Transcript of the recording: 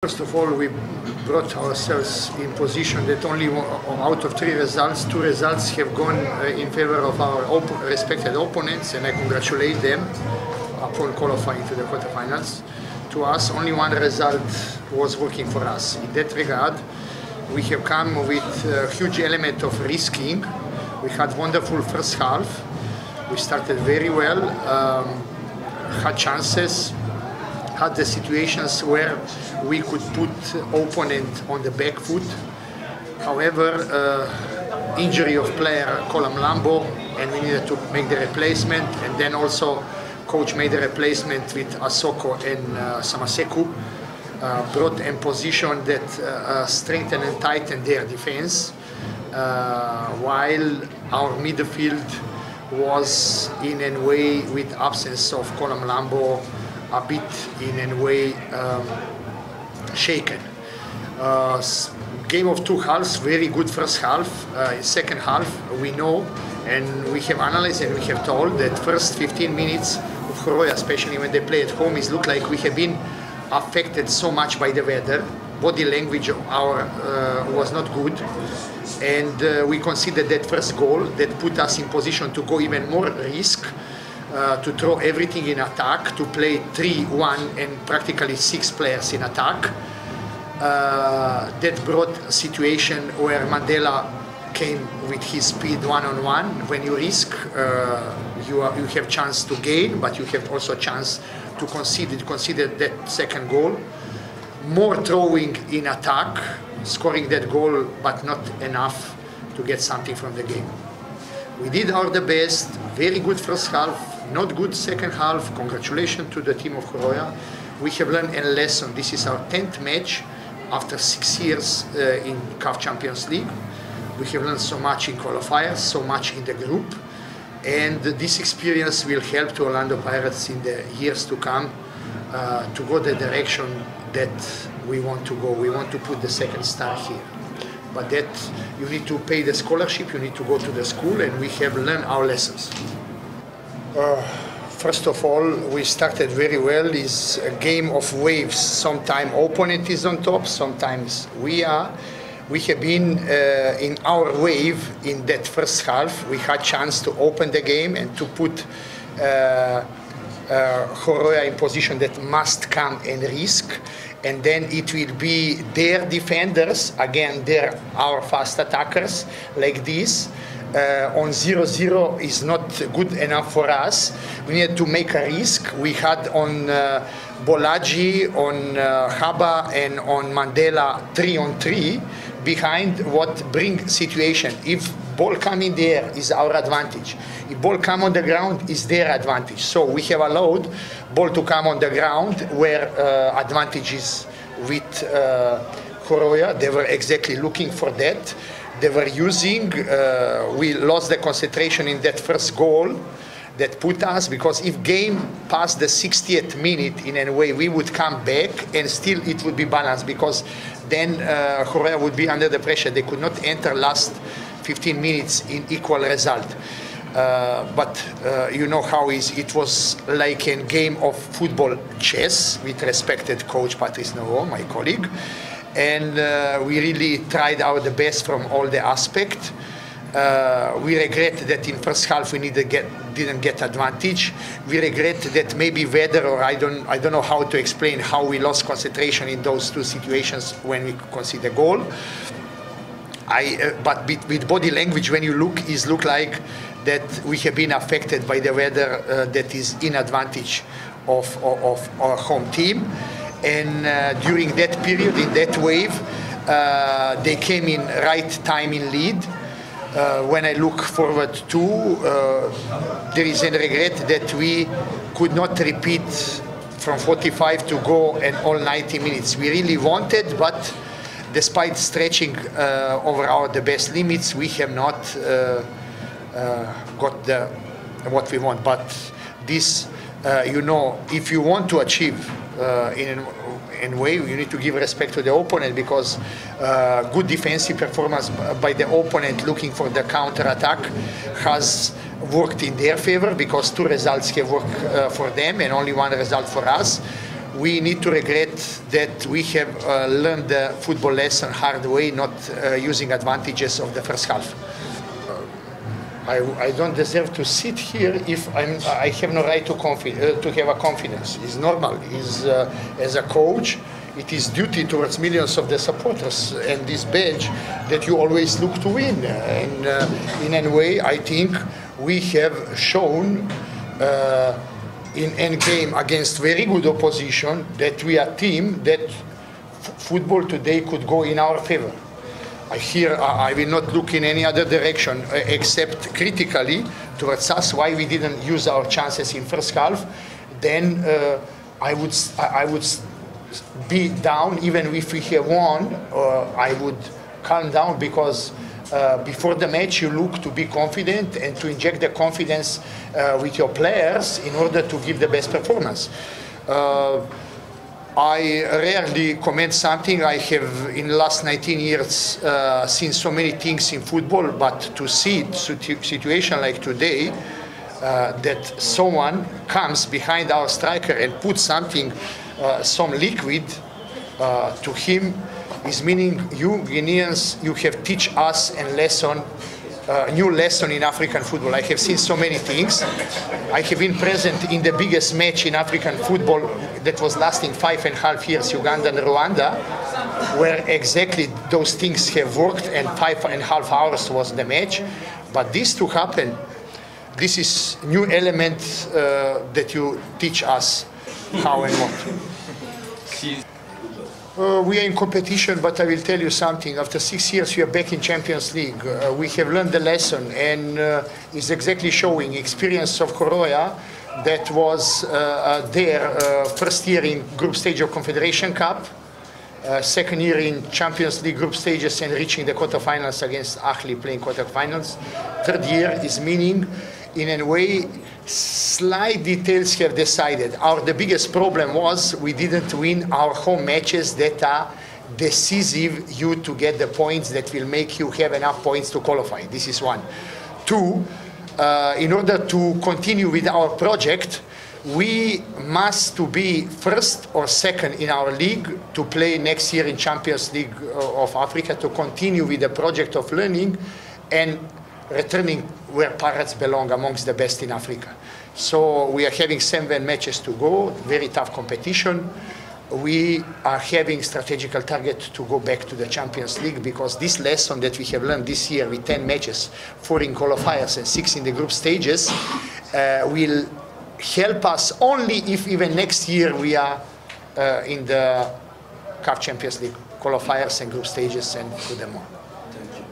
First of all, we brought ourselves in position that only out of 3 results, 2 results have gone in favor of our respected opponents, and I congratulate them upon qualifying to the quarterfinals. To us, only 1 result was working for us. In that regard, we have come with a huge element of risking. We had wonderful first half. We started very well, had chances, had the situations where we could put opponent on the back foot. However, injury of player Colum Lambo, and we needed to make the replacement, and then also coach made the replacement with Asoko and Samaseku, brought in position that strengthened and tightened their defense, while our midfield was in a way with absence of Colum Lambo a bit in a way shaken. Game of 2 halves, very good first half. Second half, we know and we have analyzed and we have told that first 15 minutes of Horoya, especially when they play at home, it looked like we have been affected so much by the weather. Body language of our was not good, and we considered that first goal that put us in position to go even more risk, to throw everything in attack, to play 3-1 and practically 6 players in attack. That brought a situation where Mandela came with his speed one-on-one. When you risk, you have chance to gain, but you have also a chance to consider that second goal. More throwing in attack, scoring that goal, but not enough to get something from the game. We did our best, very good first half, not good second half. Congratulations to the team of Horoya. We have learned a lesson. This is our 10th match after 6 years in CAF Champions League. We have learned so much in qualifiers, so much in the group, and this experience will help to Orlando Pirates in the years to come to go the direction that we want to go. We want to put the second star here. But that you need to pay the scholarship, you need to go to the school, and we have learned our lessons. First of all, we started very well. It's a game of waves. Sometimes opponent is on top, sometimes we are. We have been in our wave in that first half. We had chance to open the game and to put Horoya in position that must come and risk. And then it will be their defenders, again, they're our fast attackers, like this. On 0-0 is not good enough for us. We need to make a risk. We had on Bolaji, on Haba, and on Mandela 3-on-3 behind what bring situation. If ball come in the air is our advantage. If ball come on the ground is their advantage. So we have allowed ball to come on the ground where advantage is with Horoya. They were exactly looking for that. They were using, we lost the concentration in that first goal that put us, because if game past the 60th minute in a way, we would come back and still it would be balanced, because then Horoya would be under the pressure. They could not enter last 15 minutes in equal result. But you know how it was like a game of football chess with respected coach Patrice Noro, my colleague. And we really tried our best from all the aspects. We regret that in first half we didn't get advantage. We regret that maybe weather, or I don't know how to explain how we lost concentration in those 2 situations when we conceded a goal. But with body language, when you look, it looks like that we have been affected by the weather that is in advantage of our home team. And during that period, in that wave, they came in right time in lead. When I look forward to, there is a regret that we could not repeat from 45 to go and all 90 minutes. We really wanted, but despite stretching over the best limits, we have not got what we want. But this, you know, if you want to achieve in a way, you need to give respect to the opponent, because good defensive performance by the opponent looking for the counter-attack has worked in their favor, because 2 results have worked for them and only 1 result for us. we need to regret that we have learned the football lesson hard way, not using advantages of the first half. I don't deserve to sit here if I have no right to have a confidence. It's normal. As a coach, it is duty towards millions of the supporters and this badge that you always look to win. And in a way, I think we have shown in end game against very good opposition that we are a team that football today could go in our favor. I will not look in any other direction except critically towards us why we didn't use our chances in first half. Then I would be down even if we have won. I would calm down because before the match you look to be confident and to inject the confidence with your players in order to give the best performance. I rarely comment something. I have in the last 19 years seen so many things in football, but to see a situation like today, that someone comes behind our striker and puts something, some liquid to him, is meaning you Guineans, you have teach us a lesson, new lesson in African football. I have seen so many things. I have been present in the biggest match in African football that was lasting 5.5 years, Uganda and Rwanda, where exactly those things have worked and 5.5 hours was the match. But this to happen, this is new element that you teach us how and what. We are in competition, but I will tell you something. After 6 years, we are back in Champions League. We have learned the lesson, and it's exactly showing experience of Horoya that was there first year in group stage of Confederation Cup, second year in Champions League group stages and reaching the quarterfinals against Ahli, playing quarterfinals. Third year is meaning, in a way, slight details have decided. The biggest problem was we didn't win our home matches that are decisive you to get the points that will make you have enough points to qualify. This is one. Two, in order to continue with our project, we must to be first or second in our league to play next year in Champions League of Africa, to continue with the project of learning and returning where Pirates belong amongst the best in Africa. So we are having 7 matches to go, very tough competition. We are having strategical target to go back to the Champions League because this lesson that we have learned this year with 10 matches, 4 in qualifiers and 6 in the group stages, will help us only if even next year we are in the CAF Champions League qualifiers and group stages and do them more. Thank you.